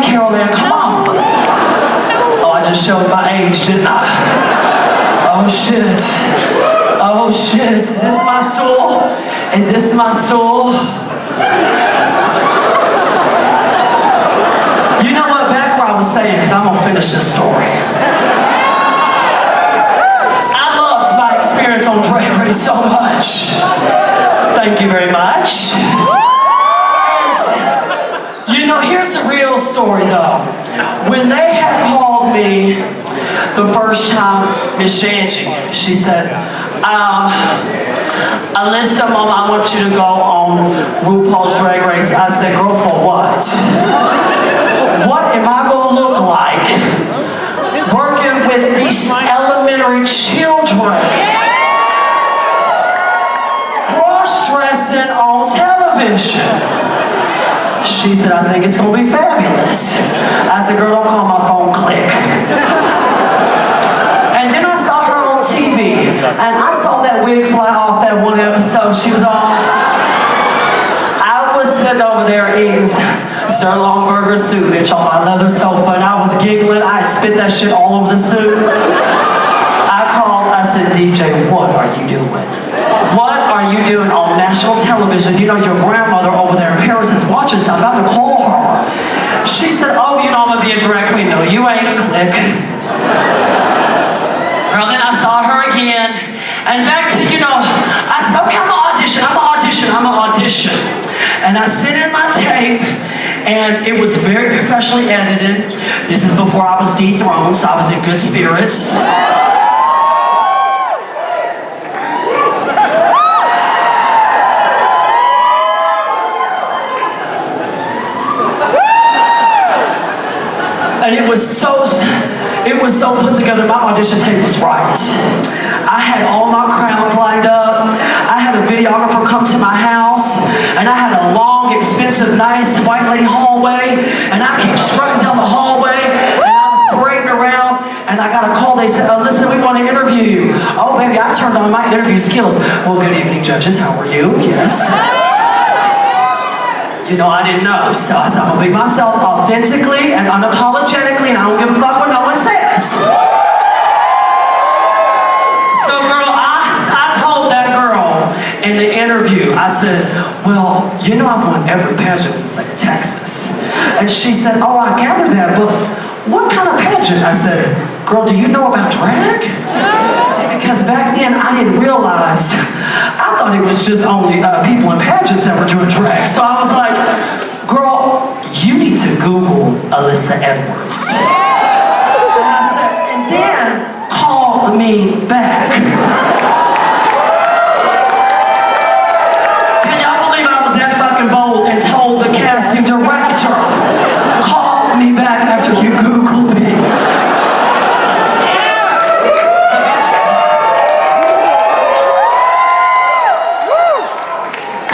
Carol Ann, come on. Oh, I just showed my age, didn't I? Oh shit. Oh shit. Is this my stool? Is this my stool? You know what, back where I was saying, because I'm gonna finish this story. I loved my experience on Drag Race so much. Thank you very much. And, you know, here's the real story though. When they had called me the first time, Miss Angie, she said, Alyssa, Mom, I want you to go on RuPaul's Drag Race. I said, girl, for what? What am I going to look like working with these elementary children? Cross-dressing on television. She said, I think it's going to be fabulous. I said, girl, don't call my phone, click. And then I saw her on TV, and I saw that wig fly off that one episode she was on. I was sitting over there eating sirloin burger soup, bitch, on my leather sofa, and I was giggling. I had spit that shit all over the soup. I called, I said, DJ, what are you doing? What are you doing on national television? You know, your grandmother over there in Paris is watching, so I'm about to call her. She said, oh, you know, I'm gonna be a drag queen. No, you ain't, click. Girl, then I saw her again, and back to, you know, I said, okay, I'm gonna audition. And I sent in my tape, and it was very professionally edited. This is before I was dethroned, so I was in good spirits. And it was so put together. My audition tape was right. I had all my crowns lined up. I had a videographer come to my house, and I had a long, expensive, nice white lady hallway, and I came strutting down the hallway, and I was parading around, and I got a call. They said, Alyssa, we want to interview you. Oh, baby, I turned on my interview skills. Well, good evening, judges. How are you? Yes. You know, I didn't know, so I said, I'm gonna be myself authentically and unapologetically, and I don't give a fuck what no one says. So, girl, I told that girl in the interview, I said, well, you know I've won every pageant in the state of Texas. And she said, oh, I gathered that, but what kind of pageant? I said, girl, do you know about drag? See, because back then I didn't realize, I thought it was just only people in pageants that were doing drag. So I was like, girl, you need to Google Alyssa Edwards. And I said, and then call me back. Can y'all believe I was that fucking bold and told the casting director, call me back after you Google me.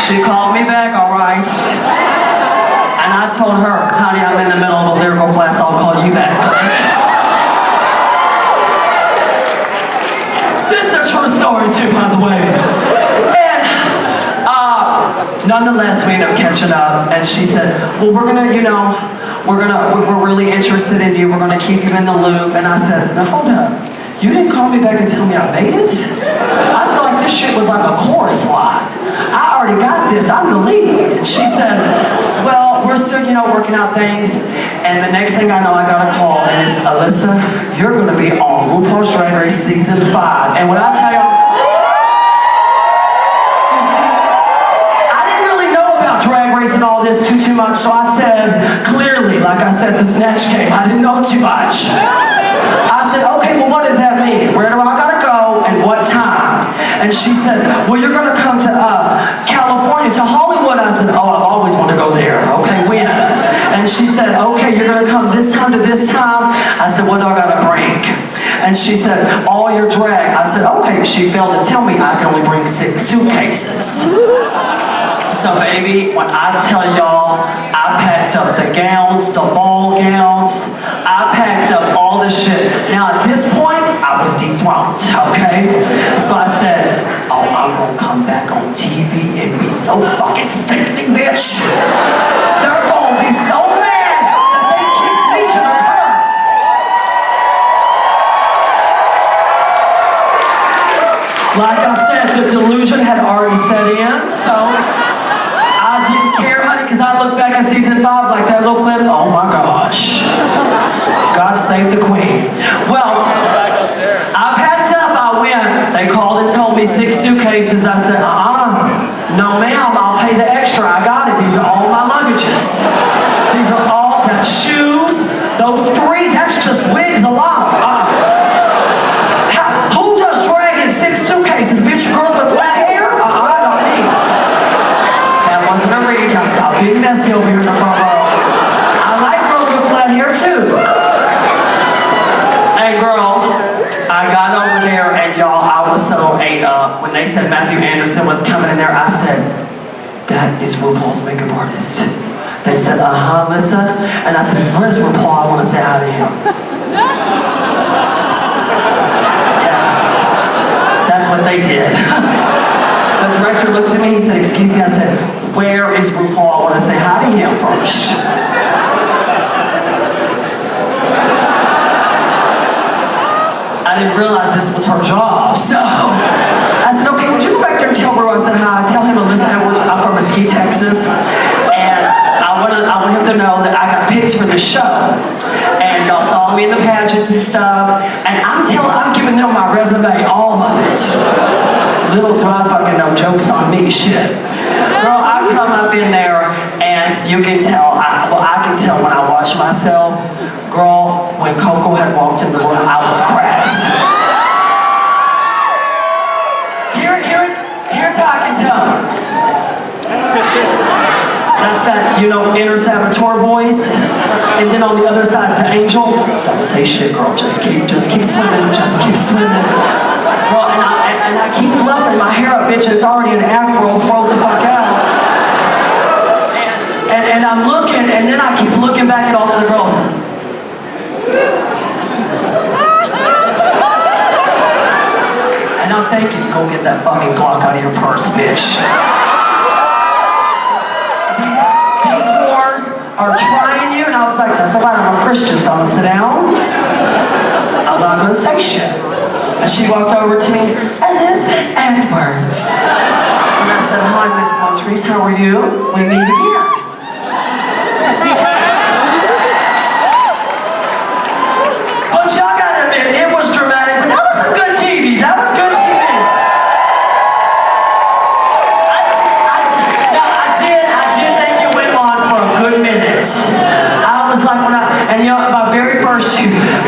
She called me back, all right. And I told her, honey, I'm in the middle of a lyrical class, I'll call you back. This is a true story too, by the way. And nonetheless, we ended up catching up, and she said, well, we're gonna, you know, we're really interested in you, we're gonna keep you in the loop. And I said, now hold up, you didn't call me back and tell me I made it? I feel like this shit was like a chorus line. I already got this, I'm the lead. And she said, well, we're still, you know, working out things. And the next thing I know, I got a call, and it's, Alyssa, you're gonna be on RuPaul's Drag Race Season 5. And when I tell you, see, I didn't really know about Drag Race and all this too much, so I said, clearly, like I said, the Snatch Game, I didn't know too much. I said, okay, well, what does that mean? Where do I gotta go, and what time? And she said, well, you're gonna come to California, to Hollywood. I said, oh, I've always wanted to go there. Okay, when? And she said, okay, you're gonna come this time to this time. I said, what do I gotta bring? And she said, all your drag. I said, okay. She failed to tell me I can only bring 6 suitcases. So baby, when I tell y'all, I packed up the gowns, the ball gowns, I packed up all the shit. Now at this point, I was dethroned, okay? So I said, oh, I'm gonna come back on TV and be so fucking sickening, bitch. They're gonna be so mad that they the delusion had already set in, so I didn't care, honey, because I look back at season 5 like that little clip. Oh my gosh. God save the queen. Well, I packed up, I went. They called and told me 6 suitcases. I said, no ma'am, I'll pay the extra. I got it. These are all my luggages. These are all, that shoes, those 3, that's just wigs alone. Who does drag in 6 suitcases? Bitch, girls with flat hair? Not me. That wasn't a reach. I stopped being messy over here in the front row. I like girls with flat hair too. Hey girl, I got over there and y'all, I was so ate up. When they said Matthew Anderson was coming in there, I said, that is RuPaul's makeup artist. They said, Alyssa. And I said, where's RuPaul? I want to say hi to him. Yeah. That's what they did. The director looked at me, he said, excuse me. I said, where is RuPaul? I want to say hi to him first. I didn't realize this was her job, so I said, okay, would you go back there and tell Ru? I said, hi, tell him Alyssa Edwards, I'm from Mesquite, Texas, and I want him to know that I got picked for the show, and y'all saw me in the pageants and stuff, and I'm giving them my resume, all of it. Little do I fucking know, jokes on me, shit. Girl, I come up in there, and you can tell, I can tell when I watch myself. Girl, when Coco had walked in the room, I was cracked. Here's how I can tell. That's that, inner saboteur voice. And then on the other side's the angel. Don't say shit, girl. Just keep swimming. Just keep swimming. Girl, and I keep fluffing my hair up, bitch. It's already an afro. Throw the fuck out. And I'm looking, and then I keep looking back at all the other girls. And I'm thinking, go get that fucking Glock out of your purse, bitch. These whores are trying you, and I was like, that's all right, I'm a Christian, so I'm gonna sit down. I'm not gonna say shit. And she walked over to me, Alyssa Edwards. And I said, hi, Miss Montrese, how are you? We meet again. But y'all gotta admit, it was dramatic, but that was some good TV. That was good TV. I did think it went on for a good minute. I was like,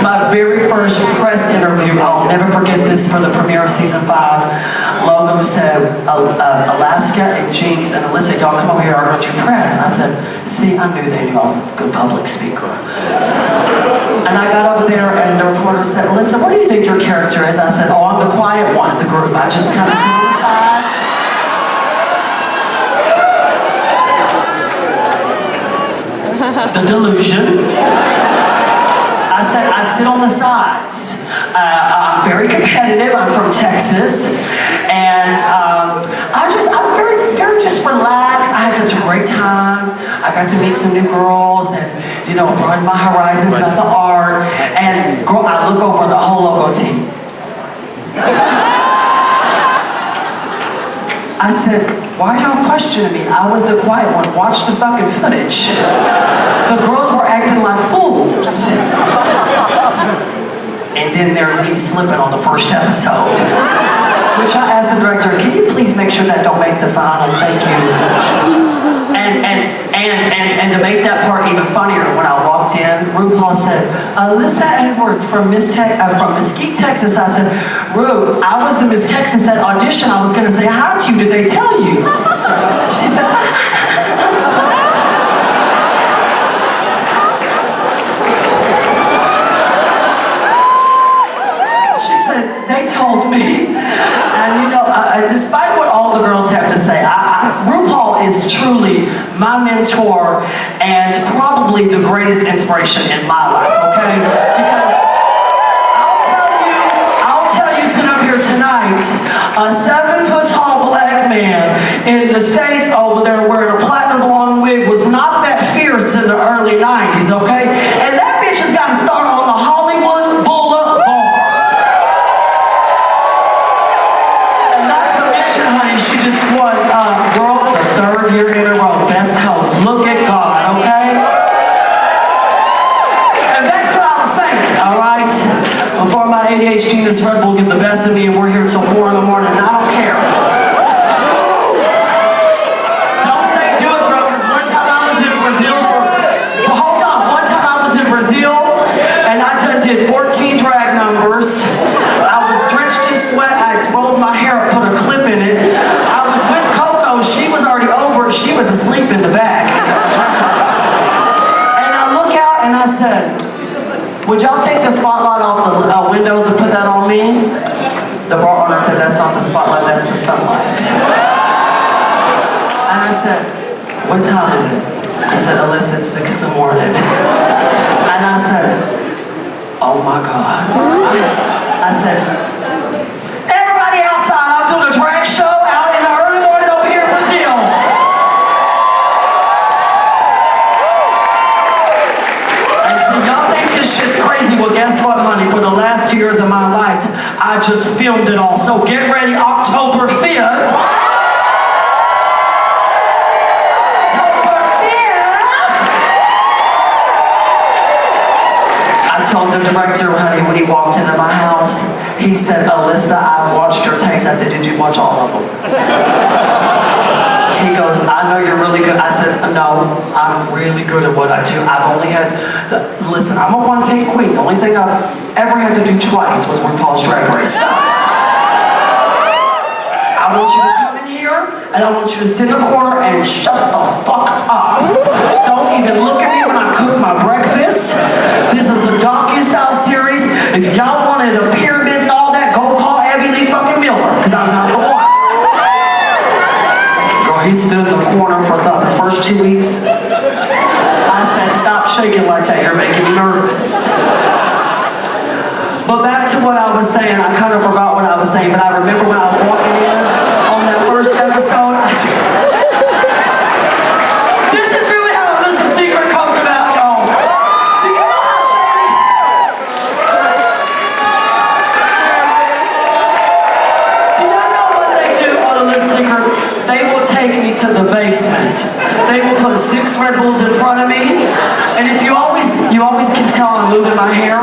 my very first press interview, I'll never forget this, for the premiere of season 5. Logo said, Alaska and Jinx and Alyssa, y'all come over here, I'm going to press. And I said, see, I knew they knew I was a good public speaker. And I got over there and the reporter said, Alyssa, what do you think your character is? I said, oh, I'm the quiet one of the group. I just kind of sit on the sides. The delusion. I sit on the sides. I'm very competitive. I'm from Texas. And I'm very just relaxed. I had such a great time. I got to meet some new girls and, broaden my horizons about the art. And girl, I look over the whole logo team. I said, why are y'all questioning me? I was the quiet one. Watch the fucking footage. The girls were acting like fools. And then there's me slipping on the first episode. Which I asked the director, can you please make sure that don't make the final? Thank you. And to make that part even funnier, when I walked in, RuPaul said, Alyssa Edwards from Mesquite, Texas. I said, Ru, I was the Miss Texas at audition. I was going to say hi to you. Did they tell you? She said, they told me. And despite what all the girls have to say, RuPaul is truly my mentor and probably the greatest inspiration in my life, okay? Because I'll tell you sitting up here tonight, a 7-foot-tall black man in the States over there wearing a platinum blonde wig was not that fierce in the early 90s, okay? And that bitch has got to start on the Hollywood Boulevard. And not to mention ADHD and this Red Bull get the best of me and we're here till 4 in the morning and I don't care. Don't say do it, girl, because one time I was in Brazil hold on, one time I was in Brazil and I did 14 drag numbers. I was drenched in sweat, I rolled my hair up, put a clip in it. I was with Coco, she was already over, she was asleep in the back. And I look out and I said, would y'all take the spotlight off the windows and put that on me? The bar owner said, that's not the spotlight, that's the sunlight. And I said, what time is it? I said, Alyssa, it's 6 in the morning. And I said, oh my God. I said, everybody outside, I'm doing a drag show out in the early morning over here in Brazil. And see, y'all think this shit's crazy. Well, guess what, honey? For the last 2 years of my life, I just filmed it all. So get ready, October 5th. I told the director, honey, when he walked into my house, he said, Alyssa, I watched your tapes. I said, did you watch all of them? He goes, I know you're really good. I said, no, I'm really good at what I do. I've only had, listen, I'm a one-take queen. The only thing I've ever had to do twice was RuPaul's Drag Race. So, I want you to come in here, and I want you to sit in the corner and shut the fuck up. Don't even look at me when I cook my breakfast. This is a docu-style series. If y'all wanted a pyramid and all that, go call Abby Lee fucking Miller, because I'm not the one. Girl, he stood in the corner for the first 2 weeks. I said, stop shaking like that, you're making me nervous. But back to what I was saying, I kind of forgot what I was saying, but I remember when I was walking in on that first episode, this is really how Alyssa's secret comes about, y'all. Do you know how shady? Do y'all know what they do on Alyssa's secret? They will take me to the basement. They will put 6 Red Bulls in front of me, and if you always can tell I'm moving my hair,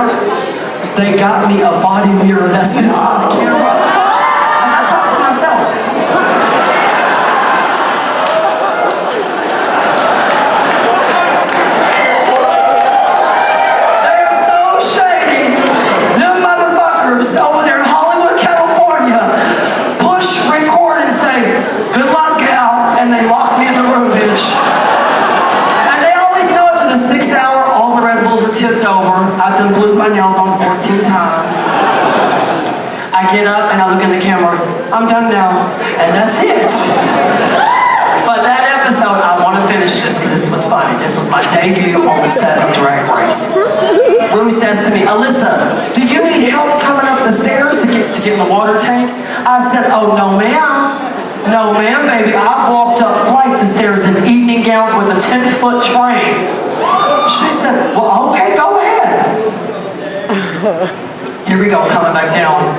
they got me a body mirror that sits on the camera, and I talk to myself. They are so shady. Them motherfuckers over there in Hollywood, California, push, record, and say, good luck, gal, and they lock me in the room, bitch. And they always know it's in the 6th hour, all the Red Bulls are tipped over. I've done glued my nails on 14 times. I get up and I look in the camera. I'm done now. And that's it. But that episode, I want to finish this because this was funny. This was my debut on the set of Drag Race. Rue says to me, Alyssa, do you need help coming up the stairs to get in the water tank? I said, oh, no, ma'am. No, ma'am, baby. I've walked up flights of stairs in evening gowns with a 10-foot train. She said, well, okay, go ahead. Here we go, coming back down.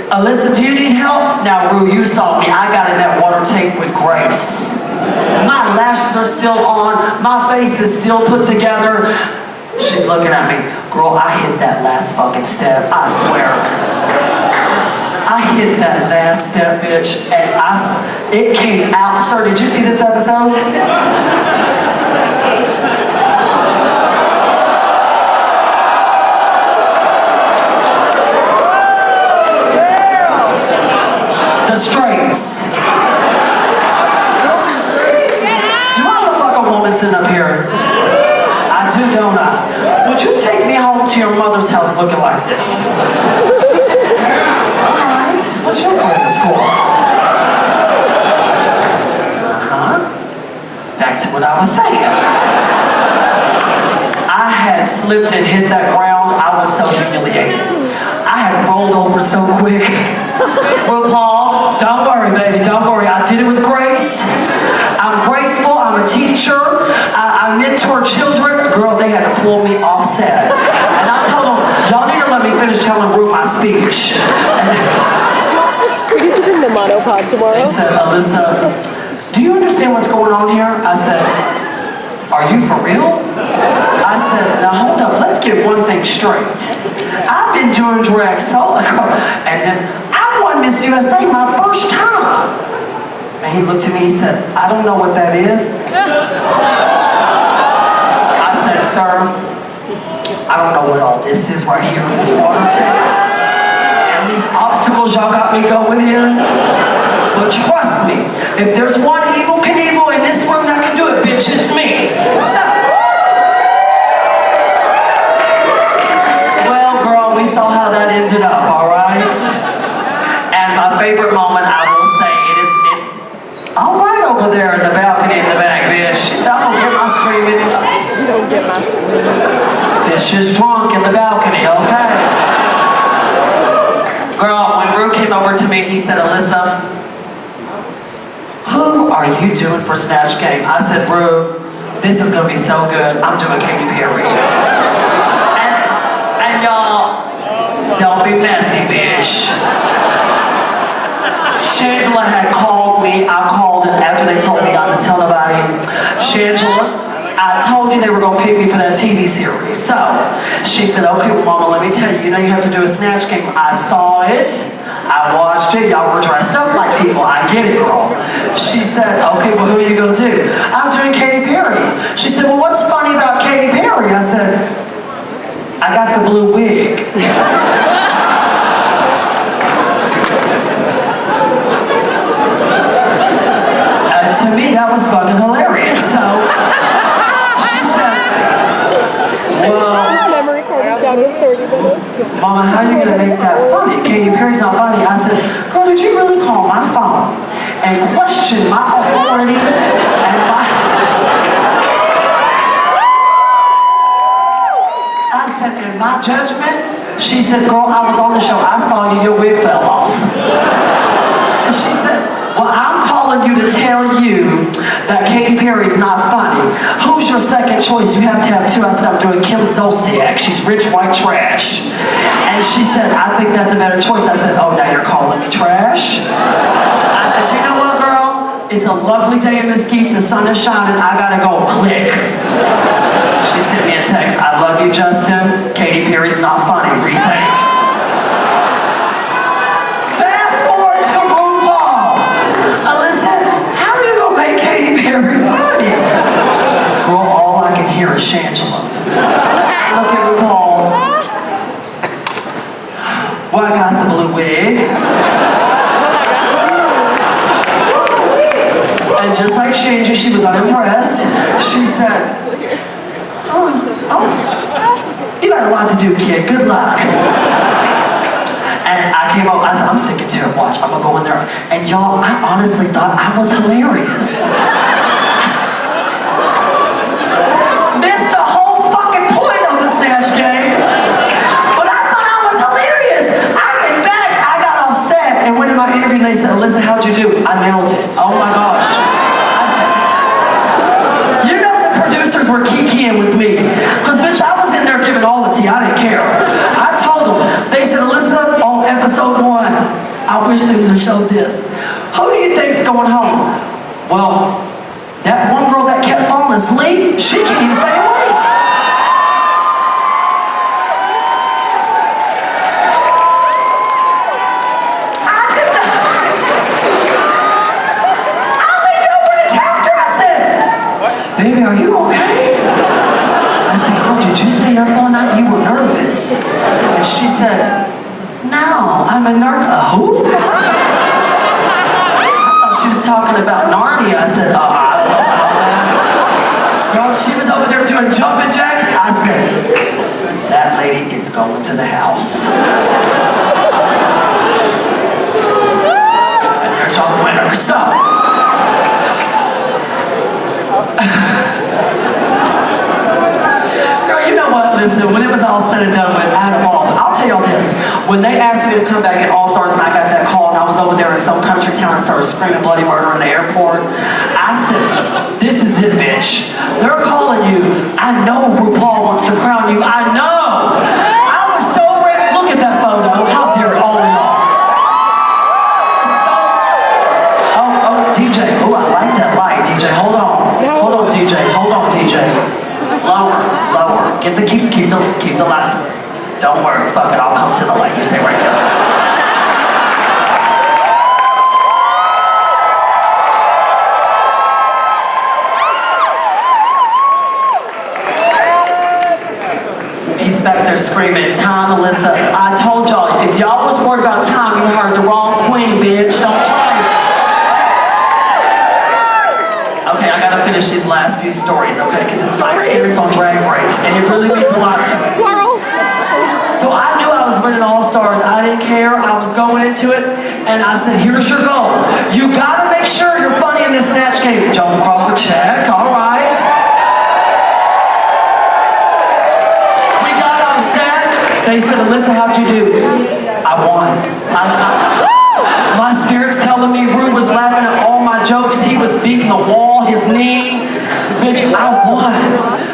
Alyssa, do you need help? Now, Rue, you saw me. I got in that water tank with grace. My lashes are still on. My face is still put together. She's looking at me. Girl, I hit that last fucking step. I swear. I hit that last step, bitch, and it came out. Sir, did you see this episode? The straights. Do I look like a woman sitting up here? I do, don't I? Would you take me home to your mother's house looking like this? Alright, what's your grade in school? Back to what I was saying. I had slipped and hit that ground. I was so humiliated. I had rolled over so quick. RuPaul, don't worry, baby, don't worry. I did it with grace. I'm graceful. I'm a teacher. I mentor children. Girl, they had to pull me off set. And I told them, y'all need to let me finish telling Ru my speech. Are you doing the monopod tomorrow? They said, Alyssa, do you understand what's going on here? I said, are you for real? I said, now hold up, let's get one thing straight. I've been doing drag so, and then I won Miss USA my first time. And he looked at me, he said, I don't know what that is. I said, sir, I don't know what all this is right here, this water tanks. And these obstacles y'all got me going in. But trust me, if there's one evil Knievel in this room that can do it, bitch, it's me. So, well, girl, we saw how that ended up, all right? And my favorite moment, I will say, it's all right over there in the balcony in the back, bitch. She said, I'm gonna get my screaming. You don't get my screaming. Fish is drunk in the balcony, okay? Girl, when Rue came over to me, he said, Alyssa, who are you doing for Snatch Game? I said, Rue, this is gonna be so good. I'm doing Katy Perry. And y'all, don't be messy, bitch. Shangela had called me. I called it after they told me not to tell nobody. Shangela, I told you they were gonna pick me for that TV series. So she said, okay, well, Mama, let me tell you, you have to do a Snatch Game. I saw it. I watched it. Y'all were dressed up like people. I get it, girl. She said, okay, well, who are you gonna do? I'm doing Katy Perry. She said, well, what's funny about Katy Perry? I said, I got the blue wig. To me, that was fucking hilarious. So she said, well, Memory card is down in 30 minutes. Mama, how are you gonna make that funny? Katy Perry's not funny. I said, girl, did you really call my phone and question my authority and my... I said, in my judgment? She said, girl, I was on the show. I saw you, your wig fell off. And she said, well, I'm calling you to tell you that Katy Perry's not funny. Who's your second choice? You have to have two. I said, I'm doing Kim Zolciak. She's rich, white trash. And she said, I think that's a better choice. I said, oh, now you're calling me trash? I said, you know what, girl? It's a lovely day in Mesquite. The sun is shining. I gotta go. Click. She sent me a text. I love you, Justin. Katy Perry's not funny. Rethink. Girl, all I can hear is Shangela. Look at RuPaul. Well, I got the blue wig. And just like Shangy, she was unimpressed. She said, oh, you got a lot to do, kid. Good luck. And I came up, I said, I'm sticking to it. Watch, I'm gonna go in there. And y'all, I honestly thought I was hilarious. Missed the whole fucking point of the Snatch Game. But I thought I was hilarious. In fact, I got upset and went in my interview and they said, Alyssa, how'd you do? I nailed it. Oh my gosh. I said, you know the producers were kikiing with me. Because bitch, I was in there giving all the tea. I didn't care. I told them. They said, Alyssa, on episode 1, I wish they would have showed this. Who do you think's going home? Well, that one girl that kept falling asleep, she can't even stay awake. I did not. I leaned over and tapped her. I said, baby, are you okay? I said, girl, did you stay up all night? You were nervous. And she said, no, I'm a who? I thought she was talking about Narnia. I said, I don't know about that. Girl, she was over there doing jumping jacks. I said, that lady is going to the house. And there's y'all's winner. So, girl, you know what? Listen, when it was all said and done with, I had a ball. But I'll tell y'all this. When they asked me to come back at All Stars and I got that call and I was over there in some country town and started screaming bloody murder in the airport, I said, this is it, bitch. They're calling you. I know RuPaul wants to crown you. I know. I was so ready. Look at that photo. How dare all of y'all. Oh, DJ. Oh, I like that light, DJ. Hold on. Hold on, DJ. Hold on, DJ. Lower. Keep the light. Don't worry, fuck it, I'll come to the light. You stay right there. He's back there screaming, time, Alyssa. I told y'all, if y'all was worried about time, you heard the wrong queen, bitch. Don't try it. Okay, I gotta finish these last few stories, okay? Because it's my experience on Drag Race, and it really means a lot to me. So I knew I was winning All-Stars. I didn't care. I was going into it, and I said, here's your goal. You gotta make sure you're funny in this Snatch game. Joan Crawford, check, all right. They said, Alyssa, how'd you do? I won. My spirit's telling me Rude was laughing at all my jokes. He was beating the wall, his knee. Bitch, I won.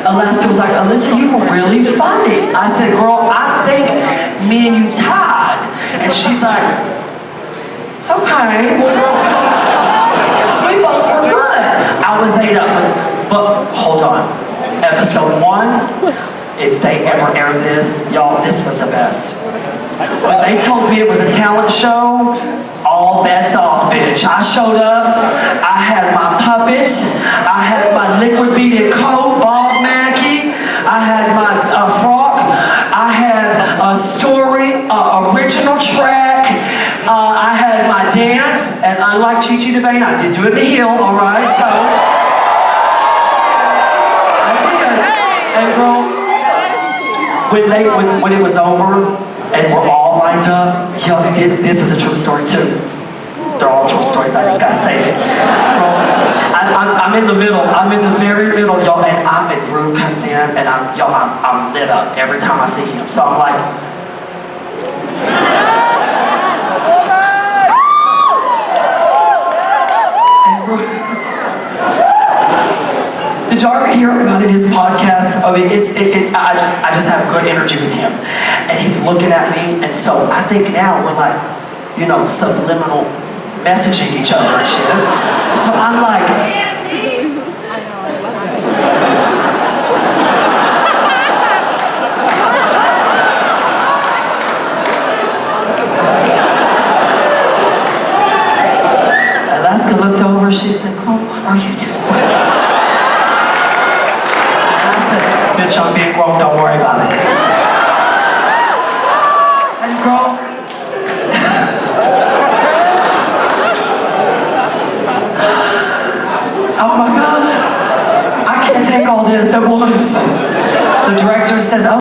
Alaska was like, Alyssa, you were really funny. I said, girl, I think me and you tied. And she's like, okay, well, girl, we both were good. I was ate up, but hold on. Episode 1. If they ever air this, y'all, this was the best. When they told me it was a talent show, all bets off, bitch. I showed up, I had my puppets, I had my liquid beaded coat, Bob Mackie, I had my frock, I had a story, original track, I had my dance, and unlike Chi Chi DeVayne, I did do it in the heel, all right, so. I did, and girl, when it was over and we're all lined up, this is a true story too. They're all true stories, I just gotta say it. Girl, I'm in the middle, I'm in the very middle, y'all, and Rue comes in and I'm lit up every time I see him. So I'm like, and Rue, did y'all ever hear about his podcast? I mean, I just have good energy with him. And he's looking at me, and so I think now we're like, you know, subliminal messaging each other and shit. So I'm like, Alaska looked over, she said, girl, what are you doing? Bitch, I'm being grown, don't worry about it. And girl, oh my God, I can't take all this at once. The director says, oh.